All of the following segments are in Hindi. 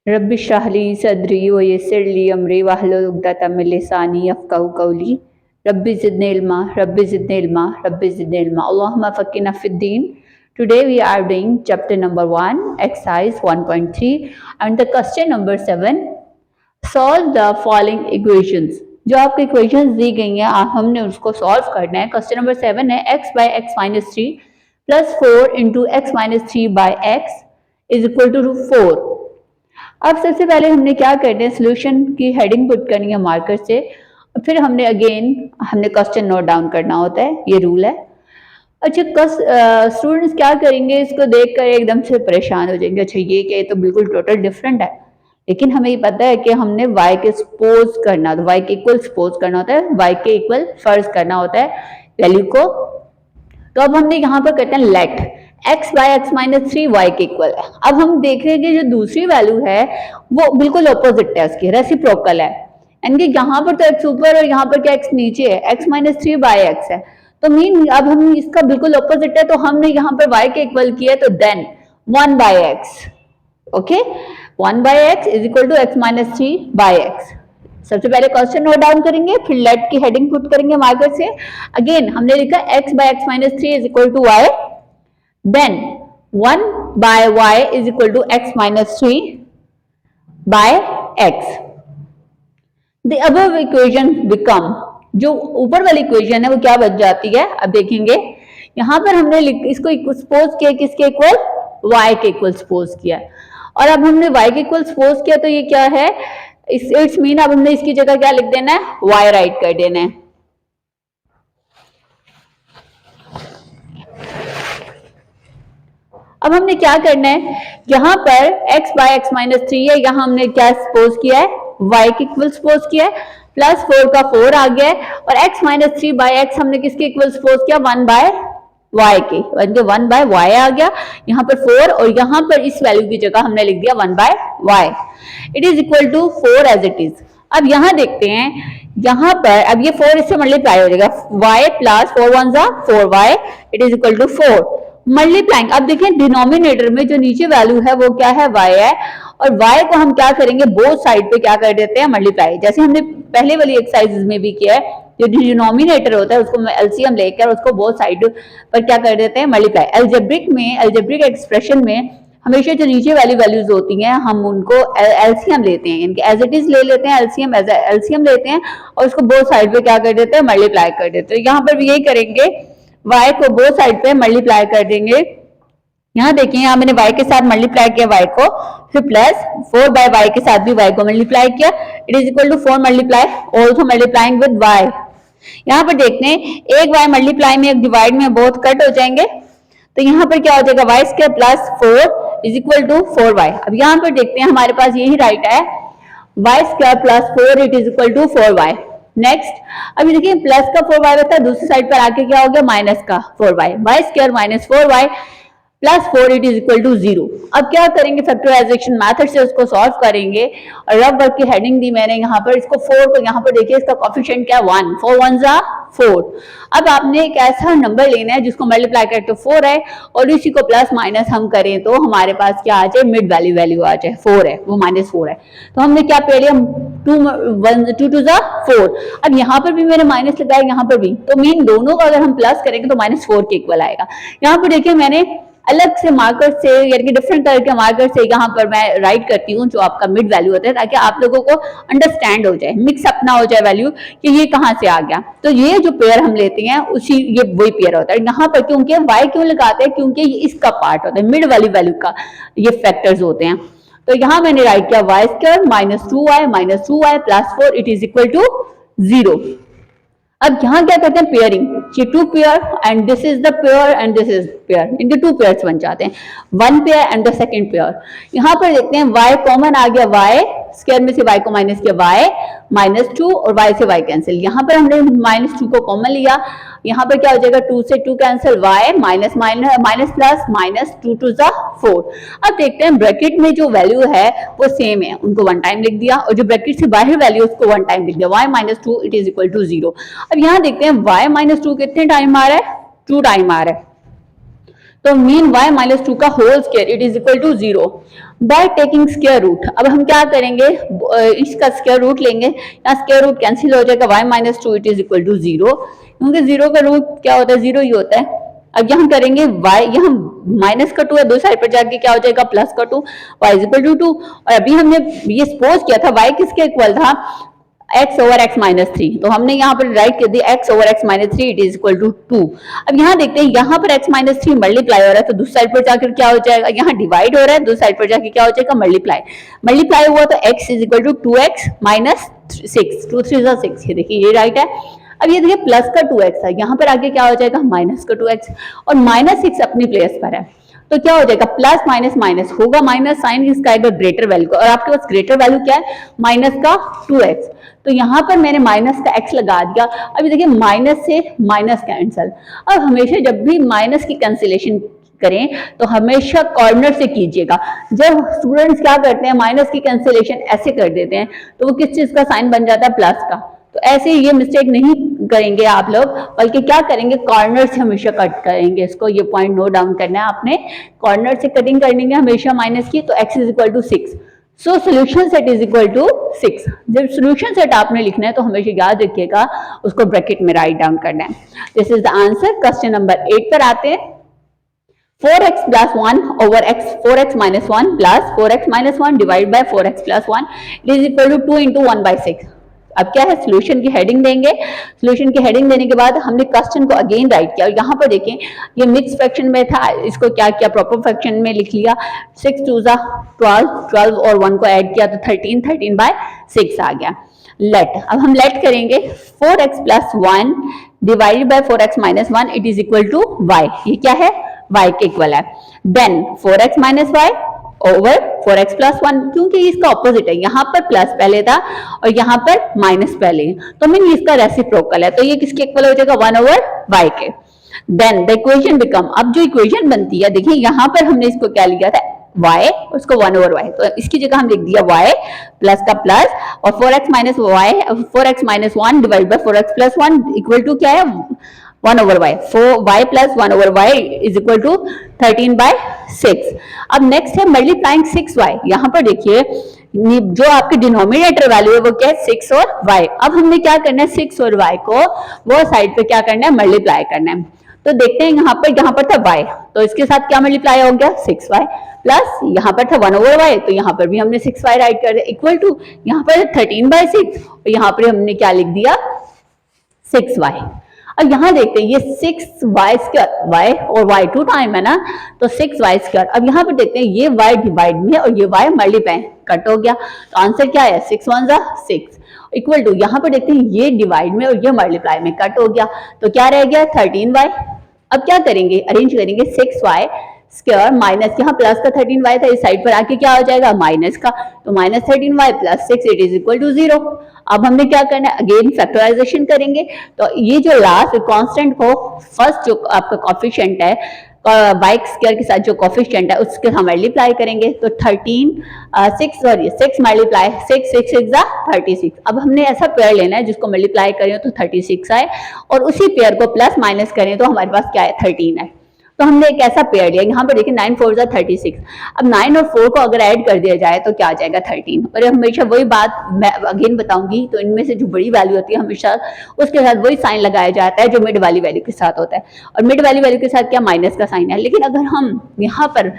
रब्बि इश्रह ली सदरी वयस्सिर ली अमरी वहलुल उक़दतम मिन लिसानी यफ़क़हू क़ौली रब्बि ज़िदनी इल्मा रब्बि ज़िदनी इल्मा रब्बि ज़िदनी इल्मा अल्लाहुम्मा फ़क़्क़िहना फ़िद्दीन. Today we are doing chapter number 1 exercise 1.3 and the question number 7. Solve the following equations. जो आपको equations दी गई हैं हमने उसको solve करना है. Question number 7 है x by x minus 3 plus 4 into x minus 3 by x is equal to 4. अब सबसे पहले हमने क्या करना है, सोल्यूशन की हेडिंग पुट करनी है मार्कर से, फिर हमने क्वेश्चन नोट डाउन करना होता है, ये रूल है. अच्छा, स्टूडेंट्स क्या करेंगे, इसको देखकर एकदम से परेशान हो जाएंगे, अच्छा ये क्या, तो बिल्कुल टोटल डिफरेंट है. लेकिन हमें ये पता है कि हमने y के सपोज करना, y के इक्वल सपोज करना होता है, y के इक्वल फर्ज करना होता है वैल्यू को. तो अब हमने यहाँ पर करते हैं let x by x minus 3 y के इक्वल है. अब हम देख रहे हैं कि जो दूसरी वैल्यू है वो बिल्कुल ऑपोजिट है, उसकी रेसिप्रोकल है, यानी कि यहाँ पर तो x ऊपर और यहाँ पर क्या x नीचे है, x माइनस 3 बाय एक्स है. तो मीन अब हम इसका बिल्कुल ऑपोजिट है, तो हमने यहाँ पर y के इक्वल किया, तो then 1 by x, okay, 1 by x is equal to x minus 3 by x. सबसे पहले क्वेश्चन नोट डाउन करेंगे, फिर लेट की हेडिंग पुट करेंगे मार्कर से. अगेन हमने लिखा x by x minus 3 is equal to y, then 1 by y is equal to x minus 3 by x. The above equation become, जो ऊपर वाली इक्वेशन है वो क्या बच जाती है, अब देखेंगे. यहां पर हमने इसको सपोज किया किसके इक्वल, y के इक्वल सपोज किया, और अब हमने y के इक्वल सपोज किया, तो ये क्या है, इट्स मीन अब हमने इसकी जगह क्या लिख देना है, y राइट कर देना है. अब हमने क्या करना है, यहाँ पर x बाय एक्स माइनस 3 है, यहाँ हमने क्या सपोज किया है, y के इक्वल सपोज किया है, प्लस 4 का 4 आ गया है, और x माइनस 3 बाय एक्स हमने किसके इक्वल सपोज किया, 1 बाय y के, 1 बाय y आ गया, यहाँ पर 4, और यहाँ पर इस वैल्यू की जगह हमने लिख दिया 1 by y. It is equal to 4 as it is. अब यहाँ देखते हैं, यहाँ पर अब ये 4 इससे मल्टीप्लाई हो जाएगा, y प्लस 4 1 जा 4y, it is equal to 4 multiplying. अब देखें डिनोमिनेटर में जो नीचे वैल्यू है वो क्या है, y है, और y को हम क्या करेंगे, बोथ साइड पे क्या कर देते हैं, मल्टीप्लाई, जैसे हमने पहले वाली एक्सरसाइजेज में भी किया है. जो डिनोमिनेटर होता है उसको एलसीएम लेकर उसको बोथ साइड पर क्या कर देते हैं, मल्टीप्लाई. एल्जेब्रिक एक्सप्रेशन में हमेशा जो नीचे वाली वैल्यूज होती हैं हम उनको एलसीएम लेते हैं, यानी कि एज इट इज ले लेते हैं, एलसीएम लेते हैं, और उसको बोथ साइड पे क्या कर देते हैं, मल्टीप्लाई कर देते हैं. यहाँ पर भी यही करेंगे, y को बोथ साइड पे मल्टीप्लाई कर देंगे. यहाँ देखिए, यहाँ मैंने y के साथ मल्टीप्लाई किया y को, फिर प्लस 4 बाय y के साथ भी y को मल्टीप्लाई किया, it is equal to 4 multiply also multiplying with y. यहाँ पर देखते हैं, एक y मल्टीप्लाई में एक डिवाइड में बोथ कट हो जाएंगे, तो यहाँ पर क्या हो जाएगा, y square plus 4 is equal to 4y. अब यहाँ पर देखते हैं, हमारे पास यही राइट है, y square plus 4 it is equal to 4y. Next, अभी देखिए प्लस का 4y होता है, दूसरी साइड पर आके क्या हो गया, माइनस का 4y, y square minus 4y plus 4 it is equal to 0. अब क्या करेंगे, फैक्टराइजेशन मेथड से उसको सॉल्व करेंगे, और रब वर्क की हेडिंग दी मैंने यहाँ पर, इसको 4 को यहाँ पर देखिए, इसका कोएफिशिएंट क्या है, 1, 4 1 जा 4. अब आपने एक ऐसा नंबर लेना है जिसको मल्टीप्लाई करके तो 4 है, और इसी को प्लस माइनस हम करें तो हमारे पास क्या आ जाए, मिड वैल्यू आ जाए, 4 है, वो -4 है. तो हमने क्या पेड़ लिया, 2 2 जा 4. अब यहाँ पर भी मैंने माइनस लगाया, यहाँ पर भी, तो मीन दोनों को अगर हम प्लस करेंगे तो -4 के इक्वल आएगा. यहाँ पर देखिए मैंने अलग से मार्कर से, यानी कि डिफरेंट तरह के मार्कर से यहाँ पर मैं राइट करती हूँ जो आपका मिड वैल्यू होता है, ताकि आप लोगों को अंडरस्टैंड हो जाए, मिक्स अप ना हो जाए वैल्यू कि ये कहाँ से आ गया. तो ये जो पेयर हम लेते हैं ये वही पेयर होता है. यहाँ पर क्योंकि y क्यों लगाते हैं, क्योंकि ये इसका पार्ट होता है, मिड वाली वैल्यू का ये फैक्टर्स होते हैं. तो यहाँ मैंने राइट किया y square minus 2y plus 4 it is equal to 0. अब यहाँ क्या करते हैं, पेयरिंग, ये 2 pair and this is the pair and this is pair, इनके 2 पेयर्स बन जाते हैं, 1 pair and the second pair. यहाँ पर देखते हैं y कॉमन आ गया, y स्क्वायर में से y को माइनस किया, y -2 और y से y कैंसिल. यहाँ पर हमने -2 को कॉमन लिया, यहाँ पर क्या हो जाएगा, 2 से 2 कैंसिल, y माइनस प्लस -2 2 जा 4. अब देखते हैं ब्रैकेट में जो वैल्यू है वो सेम है, उनको 1 टाइम लिख दिया, और जो ब्रैकेट से बाहर वैल्यू उसको 1 टाइम लिख दिया, y -2 it is equal to 0. अब यहाँ देखते हैं y -2 कितने टाइम आ रहा है, 2 टाइम आ रहा है. तो मीन y माइनस टू का whole square it is equal to 0 by taking square root. अब हम क्या करेंगे, इसका स्क्वायर रूट लेंगे, यहाँ स्क्वायर रूट कैंसिल हो जाएगा, y minus two it is equal to 0, क्योंकि 0 का रूट क्या होता है, 0 ही होता है। अब यहाँ करेंगे y, यहाँ माइनस का 2 है, दो साइड पर जाके क्या हो जाएगा प्लस का 2, y इज इक्वल टू 2। और अभी हमने ये सपोज किया था y किसके इक्वल था, x ओवर x माइनस 3, तो हमने यहाँ पर राइट कर दिया x over x minus 3 it is equal to 2। अब यहाँ देखते हैं, यहाँ पर x माइनस 3 मल्टीप्लाई हो रहा है, तो दूसरी साइड पर जाकर क्या हो जाएगा, यहाँ डिवाइड हो रहा है, दूसरी साइड पर जाकर क्या हो जाएगा मल्टीप्लाई हुआ, तो x is equal to 2x minus 6, 2 3 6, ये देखिए ये राइट है। अब ये देखिए प्लस का 2x है, यहाँ पर आगे क्या हो जाएगा माइनस का 2x, और माइनस 6 अपनी प्लेस पर है, तो क्या हो जाएगा प्लस माइनस माइनस होगा माइनस, साइन इसका आएगा ग्रेटर वैल्यू का, और आपके पास ग्रेटर वैल्यू क्या है माइनस का 2x, तो यहाँ पर मैंने माइनस का x लगा दिया। अभी देखिए माइनस से माइनस कैंसल। अब हमेशा जब भी माइनस की कैंसिलेशन करें तो हमेशा कॉर्नर से कीजिएगा। जब स्टूडेंट्स क्या करते हैं माइनस की कैंसिलेशन ऐसे कर देते हैं तो वो किस चीज का साइन बन जाता है, प्लस का। तो ऐसे ये मिस्टेक नहीं करेंगे आप लोग, बल्कि क्या करेंगे कॉर्नर से हमेशा कट करेंगे इसको, ये पॉइंट नोट डाउन करना है आपने, कॉर्नर से कटिंग करनी है हमेशा माइनस की। तो x is equal to 6, so solution set is equal to 6। जब सोल्यूशन सेट आपने लिखना है तो हमेशा याद रखिएगा उसको ब्रैकेट में राइट डाउन करना है। This is the answer. Question number 8 पर आते हैं। 4x plus 1 over x 4x minus 1 plus 4x minus 1 divided by 4x plus 1 it is equal to 2 into 1 by 6। अब क्या है, सोल्यूशन की हेडिंग देंगे। सोल्यूशन की हेडिंग देने के बाद हमने क्वेश्चन को अगेन राइट किया, और यहाँ पर देखें ये मिक्स फ्रैक्शन में था, इसको क्या किया प्रॉपर फ्रैक्शन में लिख लिया। 6 2 12, 12 और 1 को ऐड किया तो 13, 13 by 6 आ गया। लेट, अब हम लेट करेंगे 4x plus 1 divided by 4x minus 1 it is equal to y। ये क्या है, y के इक्वल है। Then 4x minus y over 4x plus 1, क्योंकि इसका ऑपोजिट है, यहाँ पर प्लस पहले था और यहाँ पर माइनस पहले, तो मीन इसका रेसिप्रोकल है, तो ये किसके इक्वल हो जाएगा 1 ओवर y के। देन द इक्वेशन बिकम, अब जो इक्वेशन बनती है देखिए यहाँ पर हमने इसको क्या लिया था y, उसको 1 ओवर y, तो इसकी जगह हम लिख दिया y प्लस का प्लस और 4x minus y, 4x minus 1 divide by 4x plus 1 equal to क्या है 1 over y। 4y plus 1 over y is equal to 13 by 6। अब नेक्स्ट है मल्टीप्लाइंग 6y। यहाँ पर देखिए जो आपके डिनोमिनेटर वैल्यू है वो क्या है 6 और y। अब हमने क्या करना है 6 और y को वो साइड पे क्या करना है मल्टीप्लाई करना है। तो देखते हैं यहाँ पर था y, तो इसके साथ क्या मल्टीप्लाई हो गया 6y प्लस यहाँ पर था 1 ओवर y, तो यहाँ पर भी हमने 6y राइट कर दिया इक्वल टू यहाँ पर 13 बाय 6 और यहाँ पर हमने क्या लिख दिया 6y। अब यहाँ देखते हैं ये 6y स्क्वायर, y और y 2 टाइम है ना, तो 6y स्क्वायर। अब यहाँ पर देखते हैं ये y डिवाइड में और ये y मल्टीप्लाई कट हो गया, तो आंसर क्या है 6 1 6 इक्वल टू, यहाँ पर देखते हैं ये डिवाइड में और ये मल्टीप्लाई में कट हो गया, तो क्या रह गया 13y। अब क्या करेंगे अरेंज करेंगे 6y स्क्वायर माइनस यहाँ प्लस का 13y था, इस साइड पर आके क्या हो जाएगा माइनस का, तो minus 13y plus 6 it is equal to 0। अब हमने क्या करना है अगेन फैक्टराइजेशन करेंगे, तो ये जो लास्ट कांस्टेंट को फर्स्ट जो आपका कोफिशिएंट है y स्क्वायर के साथ जो कोफिशिएंट है उसके हम मल्टीप्लाई करेंगे, तो 6 मल्टीप्लाई 6 6 6 36। अब हमने ऐसा पेयर लेना है जिसको मल्टीप्लाई करें तो 36 आए और उसी पेयर को प्लस माइनस करें तो हमारे पास क्या है 13 है। तो हमने एक ऐसा पेयर लिया, यहाँ पर देखिए 9 4 36। अब 9 और 4 को अगर ऐड कर दिया जाए तो क्या आ जाएगा 13। और हमेशा वही बात मैं अगेन बताऊंगी, तो इनमें से जो बड़ी वैल्यू होती है हमेशा उसके साथ वही साइन लगाया जाता है जो मिड वाली वैल्यू के साथ होता है, और मिड वाली वैल्यू के साथ क्या माइनस का साइन है। लेकिन अगर हम यहाँ पर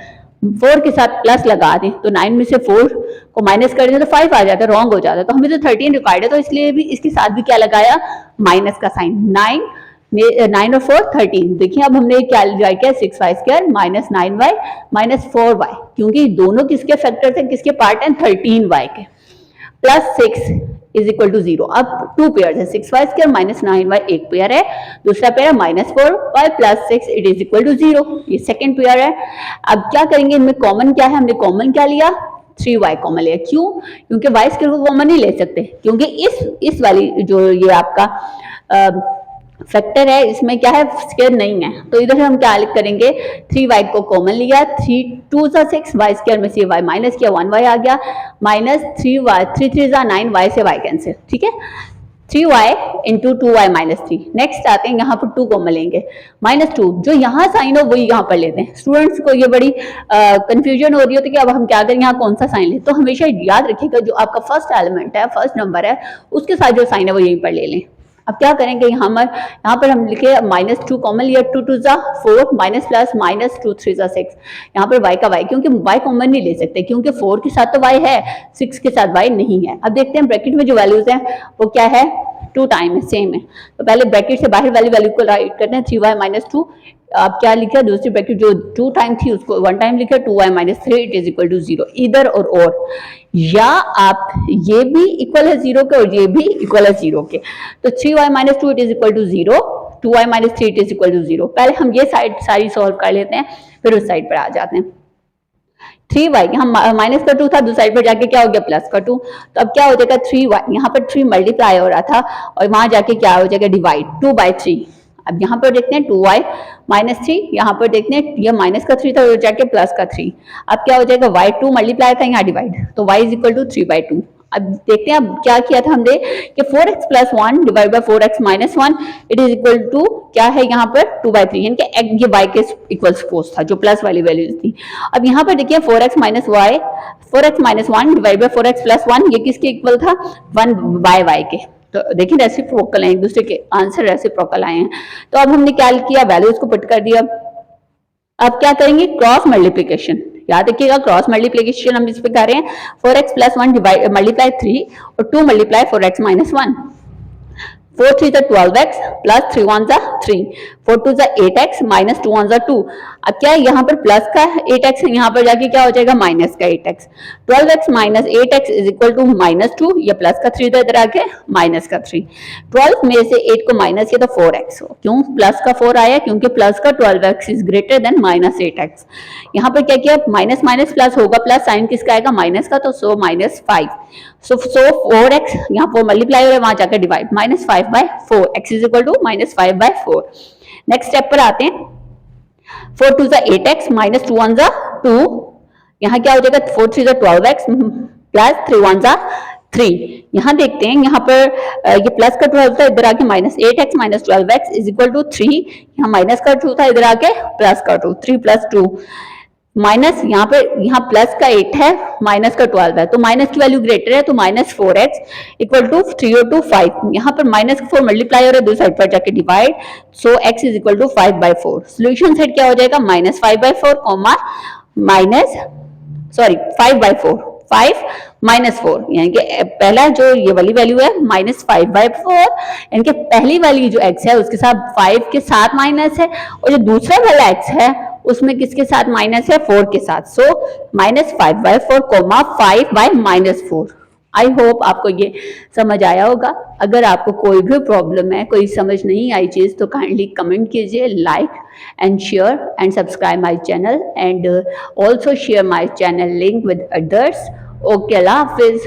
4 के साथ प्लस लगा दें तो 9 में से 4 को माइनस कर दें तो 5 आ जाता है, रॉन्ग हो जाता है, तो हमें तो 13 रिक्वायर्ड है, तो इसलिए भी इसके साथ भी क्या लगाया माइनस का साइन। 9 और 4 13। देखिए अब हमने क्या राइट किया 6y square minus 9y minus 4y, क्योंकि दोनों किसके फैक्टर्स हैं किसके पार्ट हैं 13y के, प्लस 6 इज इक्वल टू 0। अब 2 पेयर है 6y स्क्वायर माइनस 9y एक पेयर है, दूसरा पेयर है minus 4y plus 6 it is equal to 0, ये सेकेंड पेयर है। अब क्या करेंगे इनमें कॉमन क्या है, हमने कॉमन क्या लिया 3y कॉमन लिया, क्यों क्योंकि y स्क्वायर को कॉमन नहीं ले सकते, क्योंकि इस वाली जो ये आपका फैक्टर है इसमें क्या है स्क्वायर नहीं है, तो इधर हम क्या करेंगे 3y को कॉमन लिया, 3 2 6 y स्क्वायर में से y माइनस किया 1y आ गया, माइनस 3y 3 3 9 y से y कैंसिल, ठीक है 3y into 2y minus 3। Next आते हैं यहाँ पर 2 कॉमन लेंगे, -2 जो यहाँ साइन हो वही यहाँ पर लेते हैं। स्टूडेंट्स को ये बड़ी कंफ्यूजन हो रही होती है कि अब हम क्या करें, यहाँ कौन सा साइन लें। तो हमेशा याद रखिएगा जो आपका फर्स्ट एलिमेंट है, फर्स्ट नंबर है, उसके साथ जो साइन है वो यहीं पर ले लें। अब क्या करेंगे, यहाँ पर हम लिखे -2 कॉमन लिया, 2 2 जा 4 माइनस प्लस -2 3 जा 6। यहाँ पर y का y, क्योंकि y कॉमन नहीं ले सकते क्योंकि 4 के साथ तो y है, 6 के साथ y नहीं है। अब देखते हैं ब्रैकेट में जो वैल्यूज हैं वो क्या है, 2 टाइम है, सेम है। तो पहले ब्रैकेट से बाहर वाली वैल्यू को राइट करते हैं, 3y माइनस 2। अब क्या लिखा, दूसरी ब्रैकेट जो 2 टाइम थी उसको 1 टाइम लिखा, 2y minus 3 it is equal to 0। इधर और या आप ये भी इक्वल है 0 के और ये भी इक्वल है 0 के। तो 3y minus 2 it is equal to 0, 2y minus 3 it is equal to 0। पहले हम ये साइड सारी सॉल्व कर लेते हैं, फिर उस साइड पर आ जाते हैं। 3y यहाँ माइनस का 2 था, दूसरी साइड पर जाके क्या हो गया प्लस का 2। तो अब क्या हो जाएगा 3y, यहाँ पर 3 मल्टीप्लाई हो रहा था और वहां जाके क्या हो जाएगा डिवाइड, 2/3। अब यहाँ पर देखते हैं 2y माइनस 3, यहाँ पर देखते हैं ये माइनस का 3 था और जाके प्लस का 3। अब क्या हो जाएगा y 2 मल्टीप्लाई था यहाँ डिवाइड, तो y इज इक्वल टू 3/2। अब देखते हैं अब क्या किया था हमने कि 4x plus 1 divide by 4x minus 1 it is equal to क्या है यहाँ पर 2/3, यानी कि ये y के इक्वल सपोज था जो प्लस वाली वैल्यूज थी। अब यहाँ पर देखिए 4x minus 1 divide by 4x plus 1 ये किसके इक्वल था, 1/y के। तो देखिए रेसिप्रोकल है, एक दूसरे के आंसर रेसिप्रोकल आए हैं। तो अब हमने क्या किया, वैल्यूज को पुट कर दिया। अब क्या करेंगे, क्रॉस मल्टीप्लिकेशन। याद रखिएगा क्रॉस मल्टीप्लिकेशन हम इस पे कर रहे हैं, 4x प्लस 1 मल्टीप्लाई 3 और 2 multiply 4x minus 1। 4 3 12x plus 3 1 3, 4 2 8x minus 2 1 2। अब क्या है यहाँ पर प्लस का 8x है, यहाँ पर जाके क्या हो जाएगा माइनस का 8x। 12x minus 8x is equal to -2, ये प्लस का 3 था इधर आके माइनस का 3। 12 में से 8 को माइनस किया तो 4x, क्यों प्लस का 4 आया, क्योंकि प्लस का 12x is greater than minus 8x। यहाँ पर क्या किया, माइनस माइनस प्लस होगा, प्लस साइन किसका आएगा माइनस का, तो सो -5। सो 4x यहाँ 4 मल्टीप्लाई हो रहा है, वहां जाकर divide, -5/4, x is equal to -5/4। Next step पर आते हैं, 4 2 8x माइनस 2 1 2, यहाँ क्या हो जाएगा 4 3 12x प्लस 3 1 3। यहाँ देखते हैं यहाँ पर ये प्लस का 12 था, इधर आके -8x minus 12x is equal to 3। यहाँ माइनस का 2 था, इधर आके प्लस का 2, 3 + 2 माइनस यहाँ प्लस का 8 है, माइनस का 12 है, तो माइनस की वैल्यू ग्रेटर है, तो -4x इक्वल टू 3 और 2 5। यहाँ पर माइनस का 4 मल्टीप्लाई हो रहा है, दूसरी साइड पर जाके divide, so x is equal to 5/4। Solution set क्या हो जाएगा, -5/4 कॉमा -5/4, 5 -4, यानी कि पहला जो ये वाली वैल्यू है -5/4, यानी कि पहली वाली जो x है उसके साथ 5 के साथ माइनस है, और जो दूसरा वाला x है उसमें किसके साथ माइनस है, 4 के साथ। सो -5/4 कोमा 5/-4। आई होप आपको ये समझ आया होगा। अगर आपको कोई भी प्रॉब्लम है, कोई समझ नहीं आई चीज, तो काइंडली कमेंट कीजिए, like and share and subscribe my channel and also share my channel link with others. Okay, Allah Hafiz.